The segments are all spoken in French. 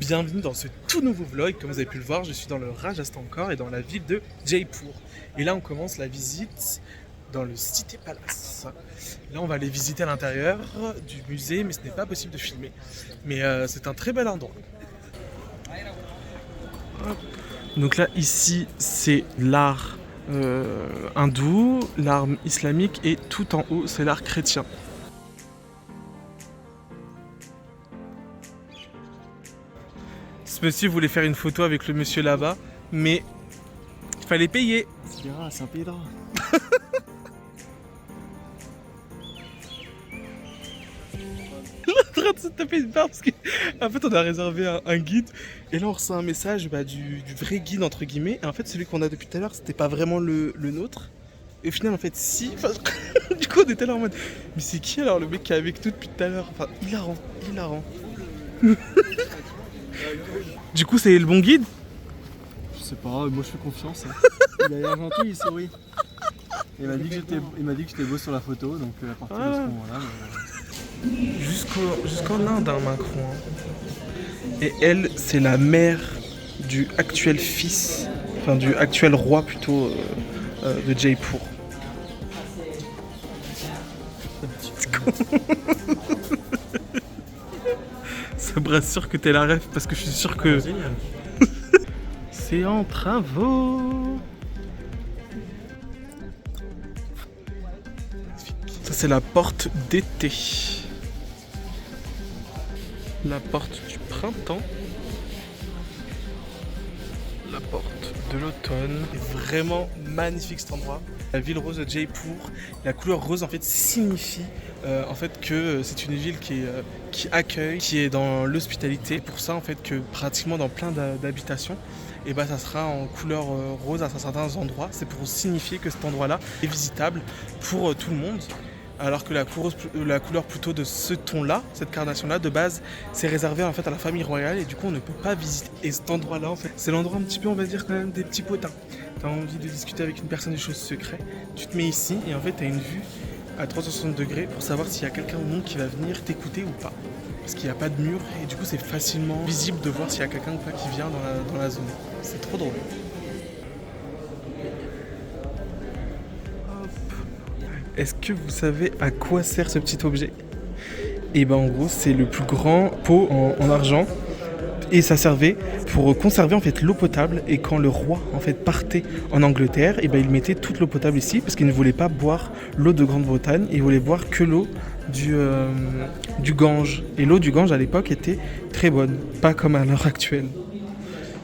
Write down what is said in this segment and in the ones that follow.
bienvenue dans ce tout nouveau vlog. Comme vous avez pu le voir, je suis dans le Rajasthan et dans la ville de Jaipur. Et là on commence la visite dans le City Palace. Là on va aller visiter à l'intérieur du musée, mais ce n'est pas possible de filmer. Mais c'est un très bel endroit. Donc là ici c'est l'art hindou, l'art islamique et tout en haut c'est l'art chrétien. Ce monsieur voulait faire une photo avec le monsieur là-bas, mais il fallait payer. C'est un pays de rats. En train de se taper une barre parce qu'en fait on a réservé un guide et là on reçoit un message du vrai guide entre guillemets et en fait celui qu'on a depuis tout à l'heure c'était pas vraiment le nôtre et au final en fait si, enfin, du coup on était là en mode mais c'est qui alors le mec qui est avec nous depuis tout à l'heure, enfin hilarant. Du coup c'est le bon guide? Je sais pas, moi je fais confiance. Il a l'air gentil, il sourit. Il m'a dit que j'étais beau sur la photo, donc à partir de ce moment-là... Jusqu'en Inde, hein, Macron. Et elle, c'est la mère du actuel fils, enfin du actuel roi plutôt de Jaipur. Ça me rassure que t'es la ref parce que je suis sûr que c'est en travaux. Ça c'est la porte d'été. La porte du printemps. La porte de l'automne. C'est vraiment magnifique cet endroit. La ville rose de Jaipur, la couleur rose en fait signifie en fait que c'est une ville qui accueille, qui est dans l'hospitalité. Pour ça en fait que pratiquement dans plein d'habitations, et ça sera en couleur rose à certains endroits. C'est pour signifier que cet endroit-là est visitable pour tout le monde. Alors que la couleur plutôt de ce ton-là, cette carnation-là, de base, c'est réservé en fait à la famille royale et du coup on ne peut pas visiter. Et cet endroit-là, en fait, c'est l'endroit un petit peu, on va dire quand même, des petits potins. T'as envie de discuter avec une personne des choses secrètes, tu te mets ici et en fait t'as une vue à 360 degrés pour savoir s'il y a quelqu'un ou non qui va venir t'écouter ou pas. Parce qu'il n'y a pas de mur et du coup c'est facilement visible de voir s'il y a quelqu'un ou pas qui vient dans la zone. C'est trop drôle. Est-ce que vous savez à quoi sert ce petit objet? Et en gros c'est le plus grand pot en argent et ça servait pour conserver en fait l'eau potable et quand le roi en fait partait en Angleterre il mettait toute l'eau potable ici parce qu'il ne voulait pas boire l'eau de Grande-Bretagne, il voulait boire que l'eau du Gange et l'eau du Gange à l'époque était très bonne, pas comme à l'heure actuelle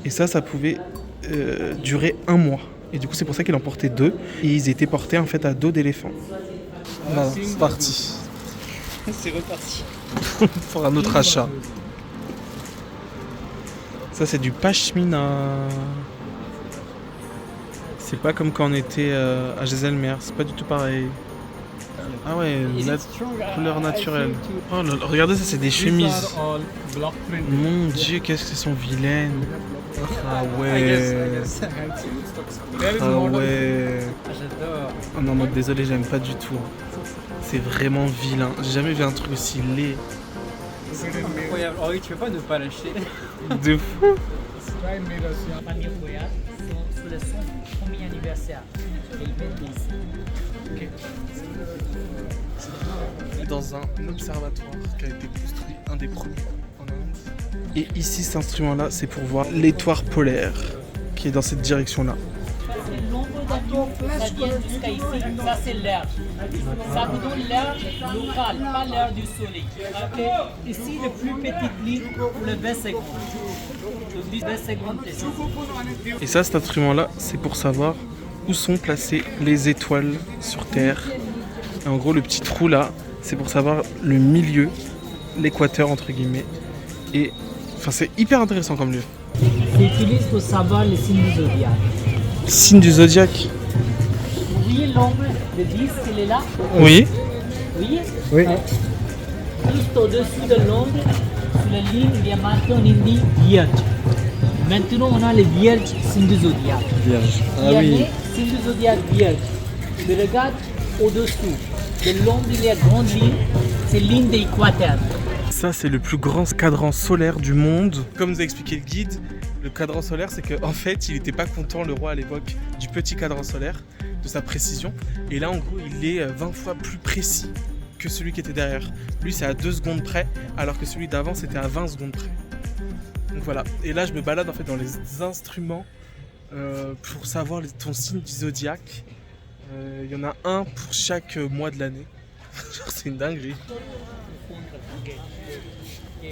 et ça pouvait durer 1 mois. Et du coup, c'est pour ça qu'il en portait 2. Et ils étaient portés en fait à dos d'éléphant. Voilà, c'est parti. C'est reparti. Pour un autre achat. Ça, c'est du pashmina. C'est pas comme quand on était à Jaisalmer. C'est pas du tout pareil. Ah ouais, couleur naturelle. Oh là là, regardez, ça, c'est des chemises. Mon Dieu, qu'est-ce qu'elles sont vilaines. Ah ouais. Ah ouais. Oh non, moi désolé, j'aime pas du tout. C'est vraiment vilain. J'ai jamais vu un truc aussi laid. C'est incroyable. Oh oui, tu peux pas ne pas l'acheter. De fou. Sous le son premier anniversaire. Okay. Dans un observatoire qui a été construit, un des premiers en Inde. Et ici, cet instrument-là, c'est pour voir l'étoile polaire qui est dans cette direction-là. L'ombre d'atomes, ça vient jusqu'à ici. Ça, c'est l'air. Ça vous donne l'air local, pas l'air du soleil. Okay. Ici, le plus petit ligne pour le 20 secondes. Le 20 secondes, c'est ça. Et ça, cet instrument-là, c'est pour savoir où sont placées les étoiles sur Terre. Et en gros, le petit trou là, c'est pour savoir le milieu, l'équateur entre guillemets. Et enfin, c'est hyper intéressant comme lieu. C'est utilisé pour savoir les signes du zodiaque. Signe du zodiaque. Vous voyez l'ombre de 10, il est là? Oui. Oui. Oui. Juste au-dessus de l'ombre, sur la ligne, il y a marqué en hindi Vierge. Maintenant, on a les Vierges, signe du zodiaque. Vierge. Ah Il y a oui. les signes du zodiaque Vierge. Je regarde au-dessous. De l'ombre, il y a grande ligne, c'est ligne d'équateur. Ça, c'est le plus grand cadran solaire du monde. Comme nous a expliqué le guide, le cadran solaire, c'est qu'en fait, il n'était pas content, le roi à l'époque, du petit cadran solaire, de sa précision. Et là, en gros, il est 20 fois plus précis que celui qui était derrière. Lui, c'est à 2 secondes près, alors que celui d'avant, c'était à 20 secondes près. Donc voilà. Et là, je me balade en fait dans les instruments pour savoir ton signe du zodiaque. Il y en a un pour chaque mois de l'année. C'est une dinguerie. Je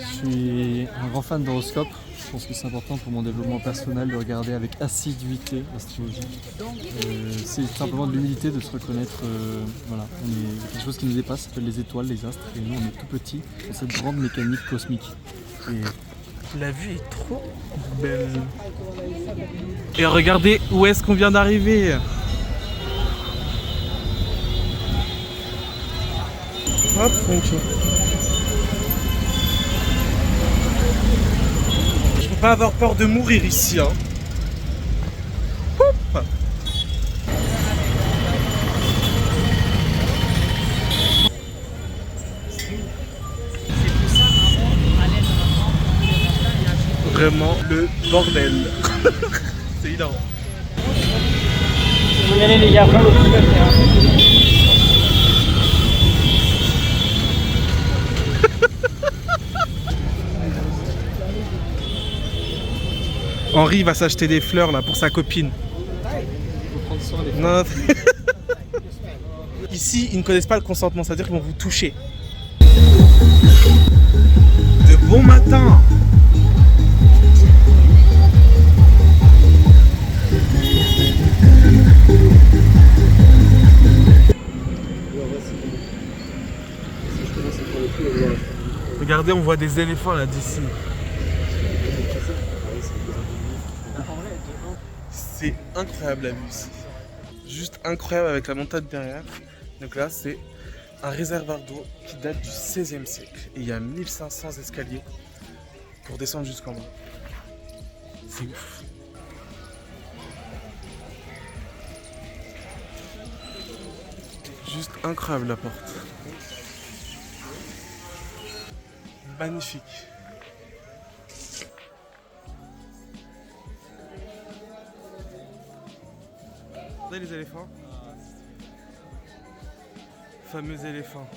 suis un grand fan d'horoscope. Je pense que c'est important pour mon développement personnel de regarder avec assiduité l'astrologie. C'est simplement de l'humilité de se reconnaître. Voilà, on est quelque chose qui nous dépasse, ça s'appelle les étoiles, les astres, et nous on est tout petits dans cette grande mécanique cosmique. Et la vue est trop belle. Et regardez où est-ce qu'on vient d'arriver. Hop, tranquille. Je peux pas avoir peur de mourir ici, hein. Hop. Vraiment le bordel. C'est hilarant. Regardez les gars, Henri va s'acheter des fleurs là pour sa copine. faut prendre soin des Non. Ici, ils ne connaissent pas le consentement, c'est-à-dire qu'ils vont vous toucher. De bon matin. Regardez, on voit des éléphants là d'ici. C'est incroyable la vue ici. Juste incroyable avec la montagne derrière. Donc là, c'est un réservoir d'eau qui date du XVIe siècle. Et il y a 1500 escaliers pour descendre jusqu'en bas. C'est ouf. Juste incroyable la porte. Magnifique. Regardez les éléphants. Fameux éléphant.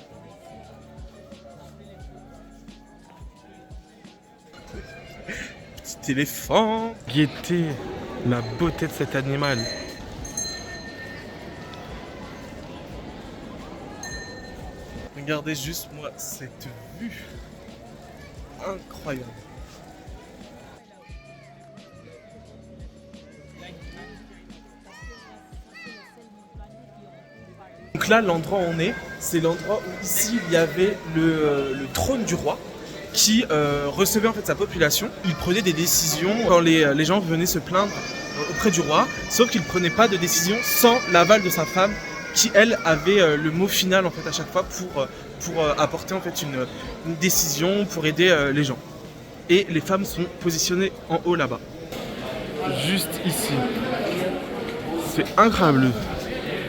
Petit éléphant. Guettez la beauté de cet animal. Regardez juste moi cette vue. Incroyable. Donc là, l'endroit où on est, c'est l'endroit où ici il y avait le trône du roi qui recevait en fait sa population. Il prenait des décisions quand les gens venaient se plaindre auprès du roi, sauf qu'il ne prenait pas de décision sans l'aval de sa femme, qui elle avait le mot final en fait à chaque fois pour apporter en fait une décision pour aider les gens. Et les femmes sont positionnées en haut là-bas. Juste ici. C'est incroyable.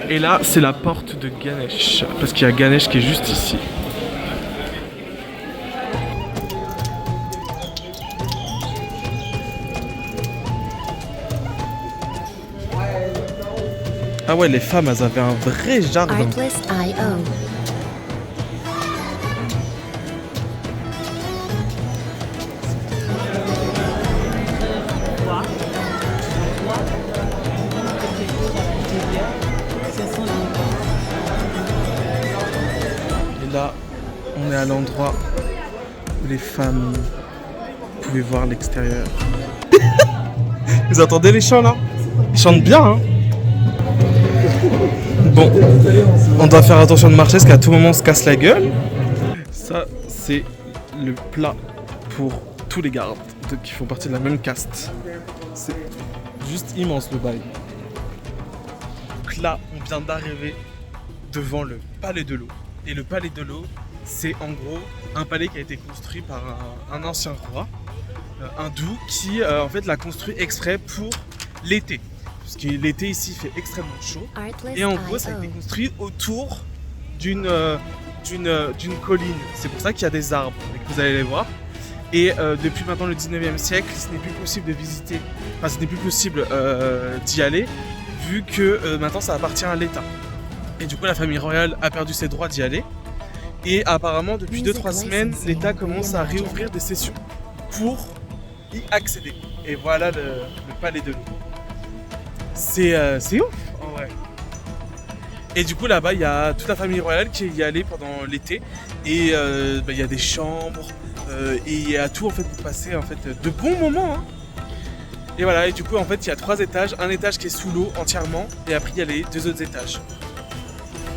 Et là, c'est la porte de Ganesh, parce qu'il y a Ganesh qui est juste ici. Ah ouais, les femmes, elles avaient un vrai jardin. Artlist.io. Et là, on est à l'endroit où les femmes pouvaient voir l'extérieur. Vous entendez les chants là? Ils chantent bien, hein? Bon, on doit faire attention de marcher parce qu'à tout moment on se casse la gueule. Ça, c'est le plat pour tous les gardes qui font partie de la même caste. C'est juste immense le bail. Donc là, on vient d'arriver devant le palais de l'eau. Et le palais de l'eau, c'est en gros un palais qui a été construit par un ancien roi hindou qui en fait l'a construit exprès pour l'été. Parce que l'été ici il fait extrêmement chaud. Et en gros ça a été construit autour d'une d'une colline. C'est pour ça qu'il y a des arbres et que vous allez les voir. Et depuis maintenant le 19e siècle, ce n'est plus possible de visiter, enfin ce n'est plus possible d'y aller, vu que maintenant ça appartient à l'État. Et du coup la famille royale a perdu ses droits d'y aller. Et apparemment depuis 2-3 semaines, l'État commence à réouvrir des sessions pour y accéder. Et voilà le palais de Louvre. C'est ouf en vrai. Et du coup là-bas il y a toute la famille royale qui y est allée pendant l'été. Et il y a des chambres. Et il y a tout en fait pour passer en fait de bons moments. Hein. Et voilà, et du coup en fait il y a 3 étages, un étage qui est sous l'eau entièrement, et après il y a les 2 autres étages.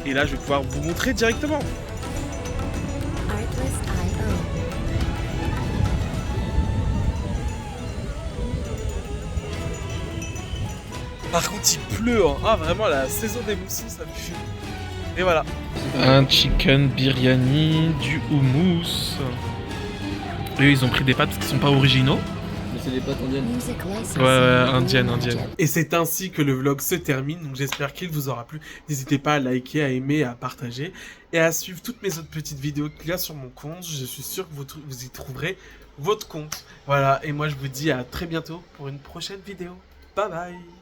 Et là je vais pouvoir vous montrer directement. Par contre il pleut, hein. Ah vraiment la saison des moussons ça me fume. Et voilà. Un chicken biryani, du houmous. Eux ils ont pris des pâtes parce qu'ils sont pas originaux. Mais c'est des pâtes indiennes. Ouais, indienne. Et c'est ainsi que le vlog se termine, donc j'espère qu'il vous aura plu. N'hésitez pas à liker, à aimer, à partager et à suivre toutes mes autres petites vidéos qu'il y a sur mon compte. Je suis sûr que vous y trouverez votre compte. Voilà, et moi je vous dis à très bientôt pour une prochaine vidéo. Bye bye.